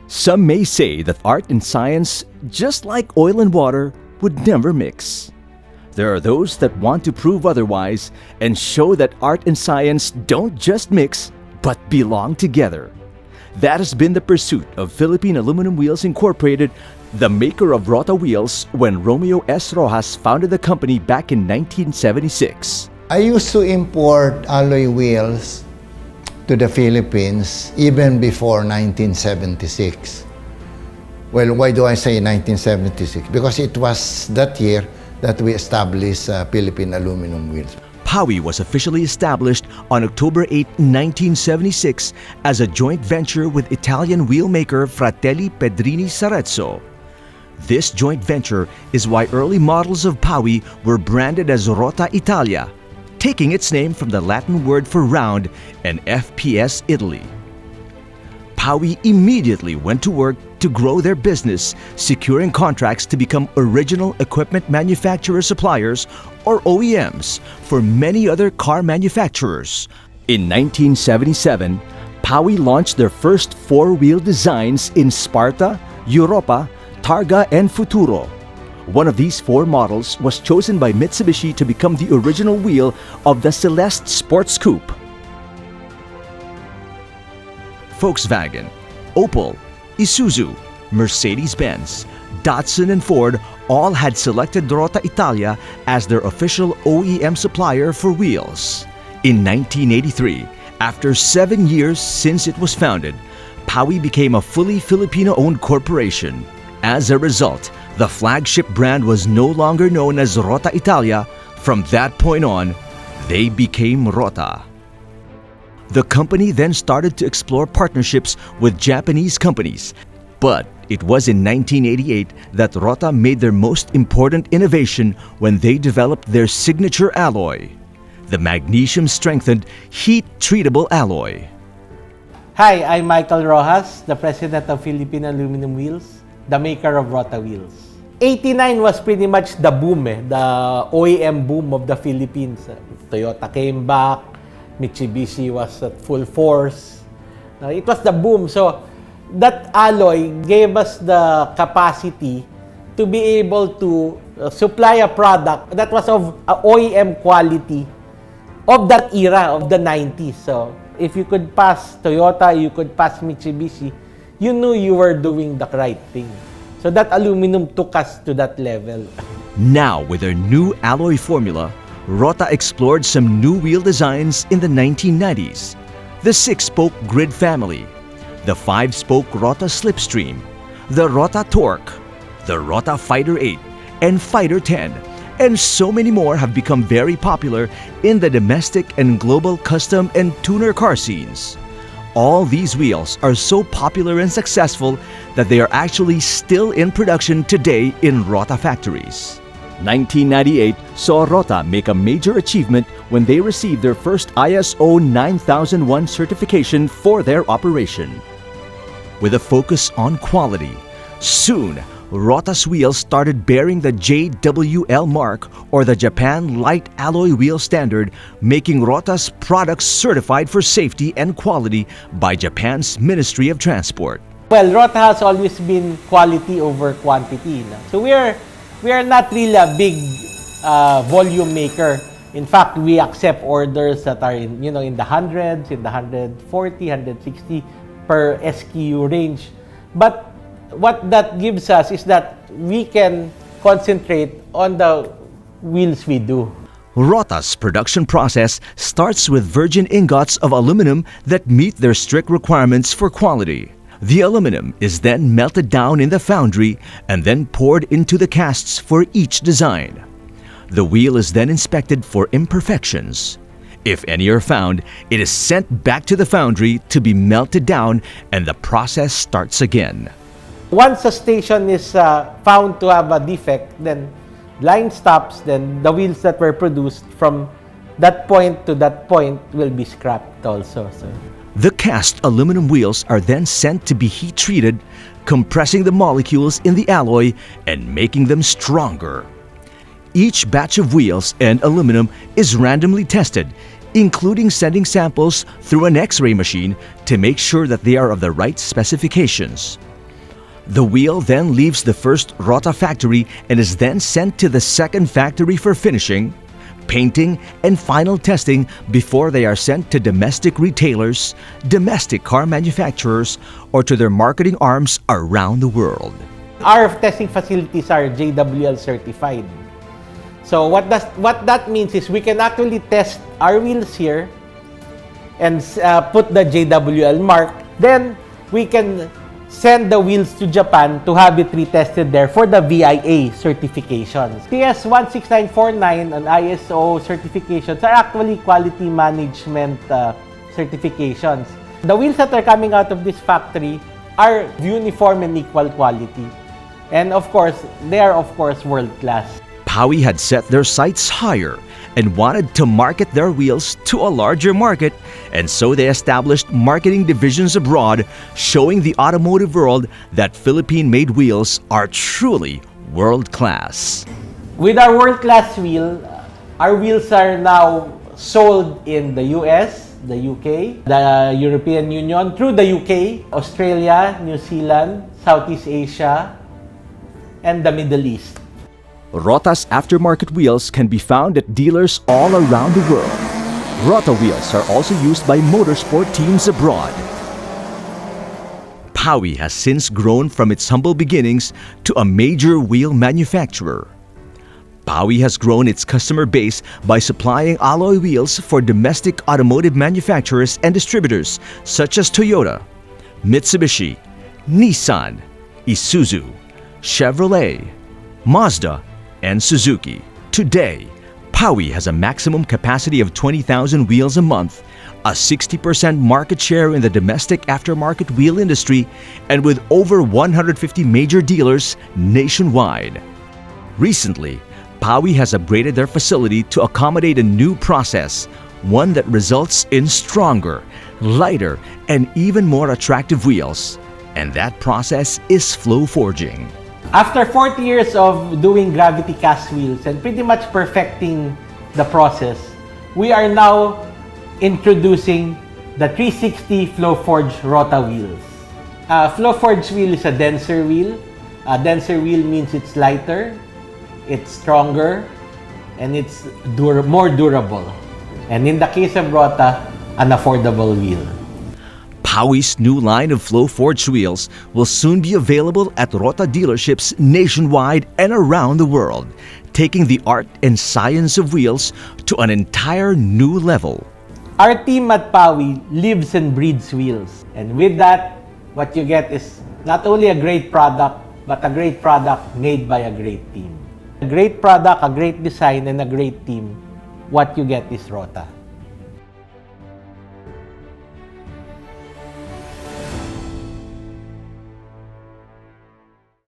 Some may say that art and science, just like oil and water, would never mix. There are those that want to prove otherwise and show that art and science don't just mix, but belong together. That has been the pursuit of Philippine Aluminum Wheels Incorporated, the maker of Rota Wheels, when Romeo S. Rojas founded the company back in 1976. I used to import alloy wheels to the Philippines even before 1976. Well, why do I say 1976? Because it was that year that we established Philippine Aluminum Wheels. PAWI was officially established on October 8, 1976 as a joint venture with Italian wheelmaker Fratelli Pedrini Sarezzo. This joint venture is why early models of PAWI were branded as Rota Italia, taking its name from the Latin word for round and FPS Italy. PAWI immediately went to work to grow their business, securing contracts to become original equipment manufacturer suppliers, or OEMs, for many other car manufacturers. In 1977, PAWI launched their first four-wheel designs in Sparta, Europa, Targa, and Futuro. One of these four models was chosen by Mitsubishi to become the original wheel of the Celeste Sports Coupe. Volkswagen, Opel, Isuzu, Mercedes-Benz, Datsun, and Ford all had selected Rota Italia as their official OEM supplier for wheels. In 1983, after 7 years since it was founded, PAWI became a fully Filipino-owned corporation. As a result, the flagship brand was no longer known as Rota Italia. From that point on, they became Rota. The company then started to explore partnerships with Japanese companies, but it was in 1988 that Rota made their most important innovation when they developed their signature alloy, the magnesium-strengthened, heat-treatable alloy. Hi, I'm Michael Rojas, the president of Philippine Aluminum Wheels, the maker of Rota Wheels. 89 was pretty much the boom, the OEM boom of the Philippines. Toyota came back, Mitsubishi was at full force. It was the boom. So that alloy gave us the capacity to be able to supply a product that was of OEM quality of that era, of the 90s. So if you could pass Toyota, you could pass Mitsubishi, you knew you were doing the right thing. So that aluminum took us to that level. Now, with their new alloy formula, Rota explored some new wheel designs in the 1990s. The 6-spoke grid family, the 5-spoke Rota Slipstream, the Rota Torque, the Rota Fighter 8, and Fighter 10, and so many more have become very popular in the domestic and global custom and tuner car scenes. All these wheels are so popular and successful that they are actually still in production today in Rota factories. 1998 saw Rota make a major achievement when they received their first ISO 9001 certification for their operation. With a focus on quality, soon Rota's wheels started bearing the JWL mark, or the Japan Light Alloy Wheel Standard, making Rota's products certified for safety and quality by Japan's Ministry of Transport. Well, Rota has always been quality over quantity. So we are not really a big volume maker. In fact, we accept orders that are in the hundreds, in the 140, 160 per SKU range. But what that gives us is that we can concentrate on the wheels we do. Rota's production process starts with virgin ingots of aluminum that meet their strict requirements for quality. The aluminum is then melted down in the foundry and then poured into the casts for each design. The wheel is then inspected for imperfections. If any are found, it is sent back to the foundry to be melted down, and the process starts again. Once a station is found to have a defect, then line stops, then the wheels that were produced from that point to that point will be scrapped also. So the cast aluminum wheels are then sent to be heat treated, compressing the molecules in the alloy and making them stronger. Each batch of wheels and aluminum is randomly tested, including sending samples through an X-ray machine to make sure that they are of the right specifications. The wheel then leaves the first Rota factory and is then sent to the second factory for finishing, painting, and final testing before they are sent to domestic retailers, domestic car manufacturers, or to their marketing arms around the world. Our testing facilities are JWL certified. So what that means is we can actually test our wheels here and put the JWL mark. Then we can send the wheels to Japan to have it retested there for the VIA certifications. TS 16949 and ISO certifications are actually quality management certifications. The wheels that are coming out of this factory are uniform and equal quality. And of course, they are world-class. PAWI had set their sights higher and wanted to market their wheels to a larger market, and so they established marketing divisions abroad, showing the automotive world that Philippine-made wheels are truly world-class. With our world-class wheel, our wheels are now sold in the US, the UK, the European Union, through the UK, Australia, New Zealand, Southeast Asia, and the Middle East. Rota's aftermarket wheels can be found at dealers all around the world. Rota wheels are also used by motorsport teams abroad. PAWI has since grown from its humble beginnings to a major wheel manufacturer. PAWI has grown its customer base by supplying alloy wheels for domestic automotive manufacturers and distributors such as Toyota, Mitsubishi, Nissan, Isuzu, Chevrolet, Mazda, and Suzuki. Today, PAWI has a maximum capacity of 20,000 wheels a month, a 60% market share in the domestic aftermarket wheel industry, and with over 150 major dealers nationwide. Recently, PAWI has upgraded their facility to accommodate a new process, one that results in stronger, lighter, and even more attractive wheels. And that process is flow forging. After 40 years of doing gravity cast wheels and pretty much perfecting the process, we are now introducing the 360 Flow Forge Rota wheels. Flow Forge wheel is a denser wheel. A denser wheel means it's lighter, it's stronger, and it's more durable. And in the case of Rota, an affordable wheel. PAWI's new line of Flow Forged wheels will soon be available at Rota dealerships nationwide and around the world, taking the art and science of wheels to an entire new level. Our team at PAWI lives and breathes wheels. And with that, what you get is not only a great product, but a great product made by a great team. A great product, a great design, and a great team. What you get is Rota.